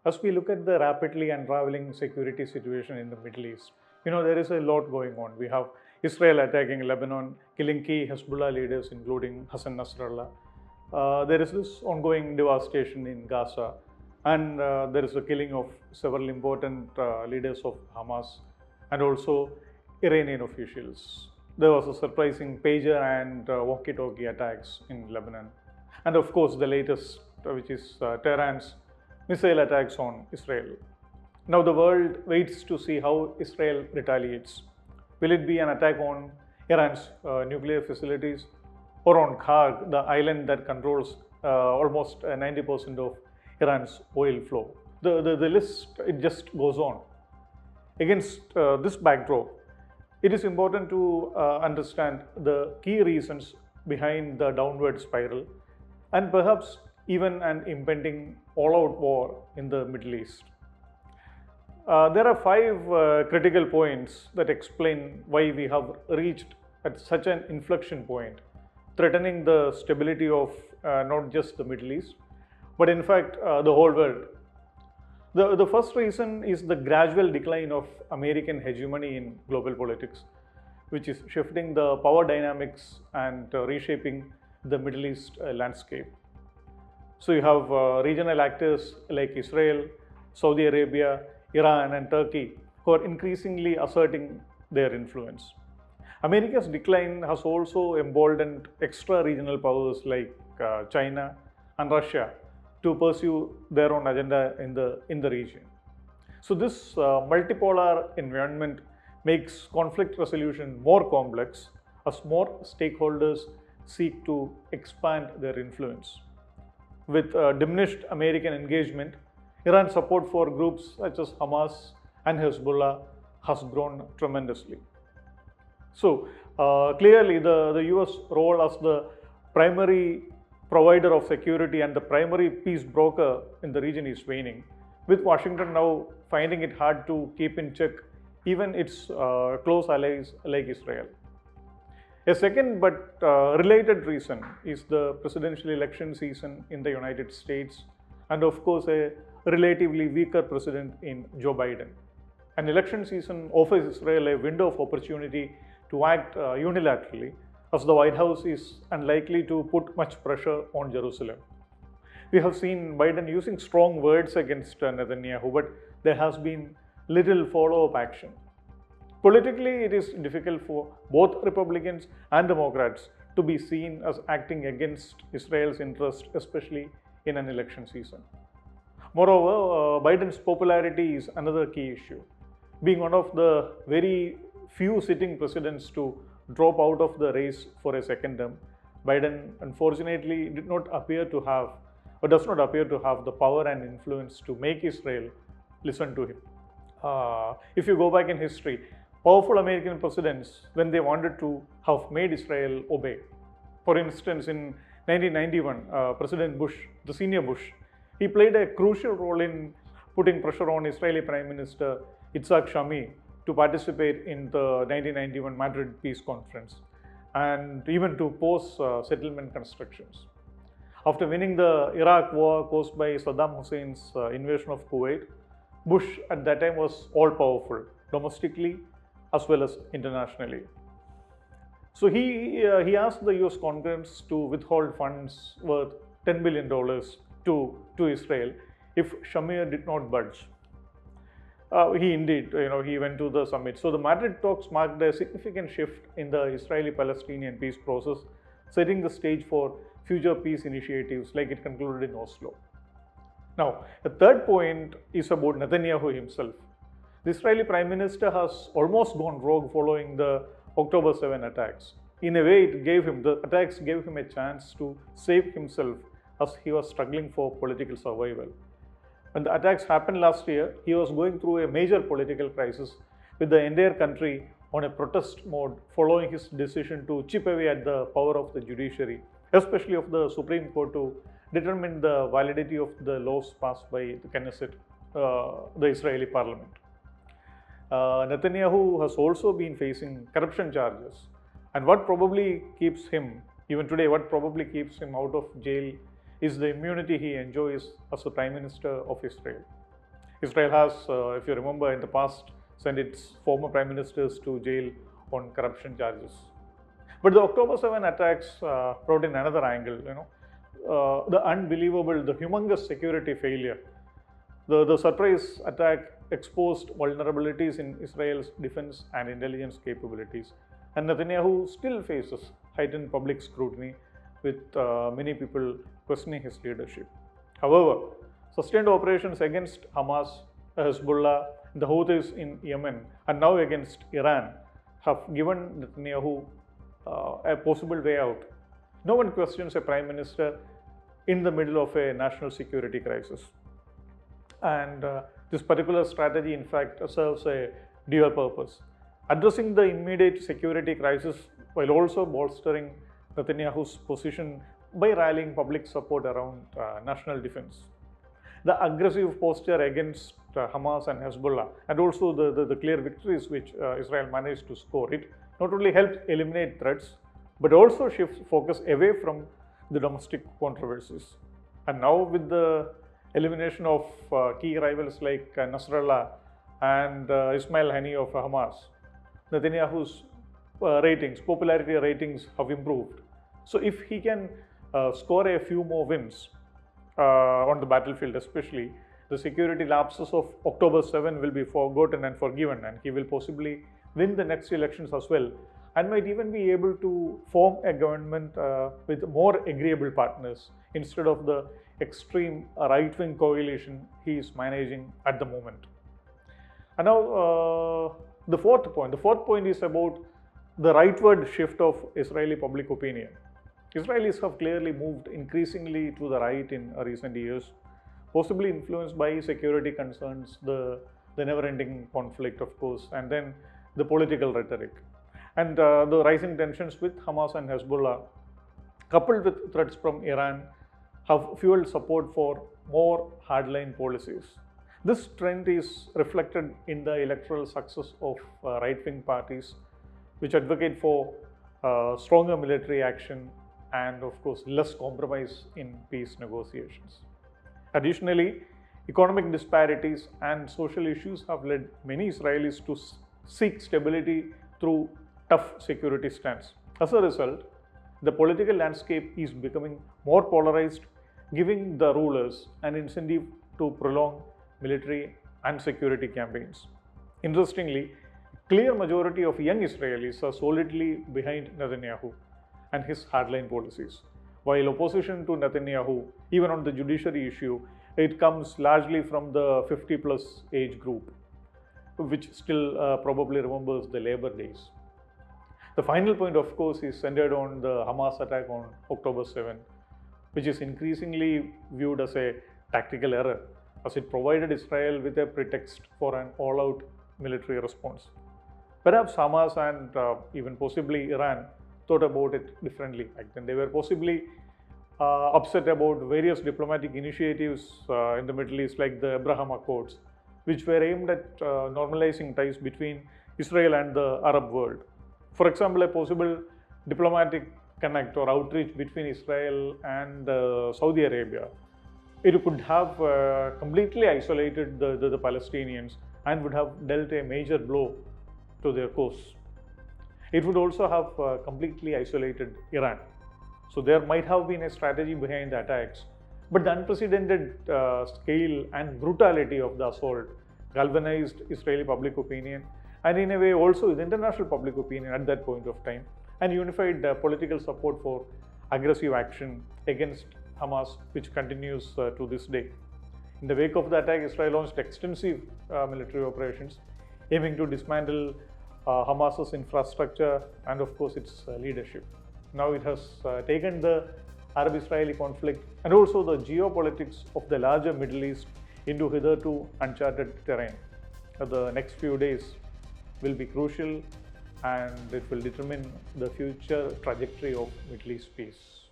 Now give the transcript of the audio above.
As we look at the rapidly unraveling security situation in the Middle East, there is a lot going on. We have Israel attacking Lebanon, killing key Hezbollah leaders, including Hassan Nasrallah. There is this ongoing devastation in Gaza, and there is a killing of several important leaders of Hamas and also Iranian officials. There was a surprising pager and walkie-talkie attacks in Lebanon. And of course, the latest, which is Tehran's missile attacks on Israel. Now the world waits to see how Israel retaliates. Will it be an attack on Iran's nuclear facilities or on Kharg, the island that controls almost 90% of Iran's oil flow? The list, it just goes on. Against this backdrop, it is important to understand the key reasons behind the downward spiral and perhaps even an impending all-out war in the Middle East. There are 5 critical points that explain why we have reached at such an inflection point, threatening the stability of not just the Middle East, but in fact the whole world. The first reason is the gradual decline of American hegemony in global politics, which is shifting the power dynamics and reshaping the Middle East landscape. So you have regional actors like Israel, Saudi Arabia, Iran and Turkey who are increasingly asserting their influence. America's decline has also emboldened extra-regional powers like China and Russia to pursue their own agenda in the region. So this multipolar environment makes conflict resolution more complex as more stakeholders seek to expand their influence. With diminished American engagement, Iran's support for groups such as Hamas and Hezbollah has grown tremendously. So clearly the US role as the primary provider of security and the primary peace broker in the region is waning, with Washington now finding it hard to keep in check even its close allies like Israel. A second but related reason is the presidential election season in the United States and of course a relatively weaker president in Joe Biden. An election season offers Israel a window of opportunity to act unilaterally, as the White House is unlikely to put much pressure on Jerusalem. We have seen Biden using strong words against Netanyahu, but there has been little follow-up action. Politically, it is difficult for both Republicans and Democrats to be seen as acting against Israel's interest, especially in an election season. Moreover, Biden's popularity is another key issue. Being one of the very few sitting presidents to drop out of the race for a second term, Biden unfortunately does not appear to have the power and influence to make Israel listen to him. If you go back in history, powerful American presidents, when they wanted to, have made Israel obey. For instance, in 1991, President Bush, the senior Bush, he played a crucial role in putting pressure on Israeli Prime Minister Yitzhak Shamir to participate in the 1991 Madrid Peace Conference and even to pause settlement constructions. After winning the Iraq war caused by Saddam Hussein's invasion of Kuwait, Bush at that time was all-powerful, domestically as well as internationally. So he asked the US Congress to withhold funds worth $10 billion to Israel if Shamir did not budge. He indeed, he went to the summit. So the Madrid talks marked a significant shift in the Israeli-Palestinian peace process, setting the stage for future peace initiatives like it concluded in Oslo. Now, the third point is about Netanyahu himself. The Israeli Prime Minister has almost gone rogue following the October 7 attacks. In a way, the attacks gave him a chance to save himself as he was struggling for political survival. When the attacks happened last year, he was going through a major political crisis with the entire country on a protest mode following his decision to chip away at the power of the judiciary, especially of the Supreme Court, to determine the validity of the laws passed by the Knesset, the Israeli parliament. Netanyahu has also been facing corruption charges, and what probably keeps him, even today, out of jail is the immunity he enjoys as the Prime Minister of Israel. Israel has, if you remember, in the past, sent its former prime ministers to jail on corruption charges. But the October 7 attacks brought in another angle, the unbelievable, the humongous security failure. The surprise attack exposed vulnerabilities in Israel's defense and intelligence capabilities. And Netanyahu still faces heightened public scrutiny, with many people questioning his leadership. However, sustained operations against Hamas, Hezbollah, the Houthis in Yemen, and now against Iran have given Netanyahu a possible way out. No one questions a prime minister in the middle of a national security crisis. And this particular strategy, in fact, serves a dual purpose: addressing the immediate security crisis while also bolstering Netanyahu's position by rallying public support around national defense. The aggressive posture against Hamas and Hezbollah, and also the clear victories which Israel managed to score, it not only helped eliminate threats, but also shifts focus away from the domestic controversies. And now, with the elimination of key rivals like Nasrallah and Ismail Haniyeh of Hamas, Netanyahu's popularity ratings have improved. So if he can score a few more wins on the battlefield especially, the security lapses of October 7 will be forgotten and forgiven, and he will possibly win the next elections as well, and might even be able to form a government with more agreeable partners instead of the extreme right-wing coalition he is managing at the moment. And now the fourth point is about the rightward shift of Israeli public opinion. Israelis have clearly moved increasingly to the right in recent years, possibly influenced by security concerns, the never-ending conflict, of course, and then the political rhetoric. And the rising tensions with Hamas and Hezbollah, coupled with threats from Iran, have fueled support for more hardline policies. This trend is reflected in the electoral success of right-wing parties, which advocate for stronger military action and, of course, less compromise in peace negotiations. Additionally, economic disparities and social issues have led many Israelis to seek stability through tough security stance. As a result, the political landscape is becoming more polarized, giving the rulers an incentive to prolong military and security campaigns. Interestingly, a clear majority of young Israelis are solidly behind Netanyahu and his hardline policies, while opposition to Netanyahu, even on the judiciary issue, it comes largely from the 50-plus age group, which still probably remembers the labor days. The final point, of course, is centered on the Hamas attack on October 7, which is increasingly viewed as a tactical error, as it provided Israel with a pretext for an all-out military response. Perhaps Hamas and even possibly Iran thought about it differently. Then they were possibly upset about various diplomatic initiatives in the Middle East, like the Abraham Accords, which were aimed at normalizing ties between Israel and the Arab world. For example, a possible diplomatic connect or outreach between Israel and Saudi Arabia, it could have completely isolated the Palestinians and would have dealt a major blow to their cause. It would also have completely isolated Iran. So there might have been a strategy behind the attacks, but the unprecedented scale and brutality of the assault galvanized Israeli public opinion, and in a way also the international public opinion at that point of time, and unified political support for aggressive action against Hamas, which continues to this day. In the wake of the attack, Israel launched extensive military operations aiming to dismantle Hamas's infrastructure and, of course, its leadership. Now it has taken the Arab-Israeli conflict and also the geopolitics of the larger Middle East into hitherto uncharted terrain. The next few days will be crucial, and it will determine the future trajectory of Middle East peace.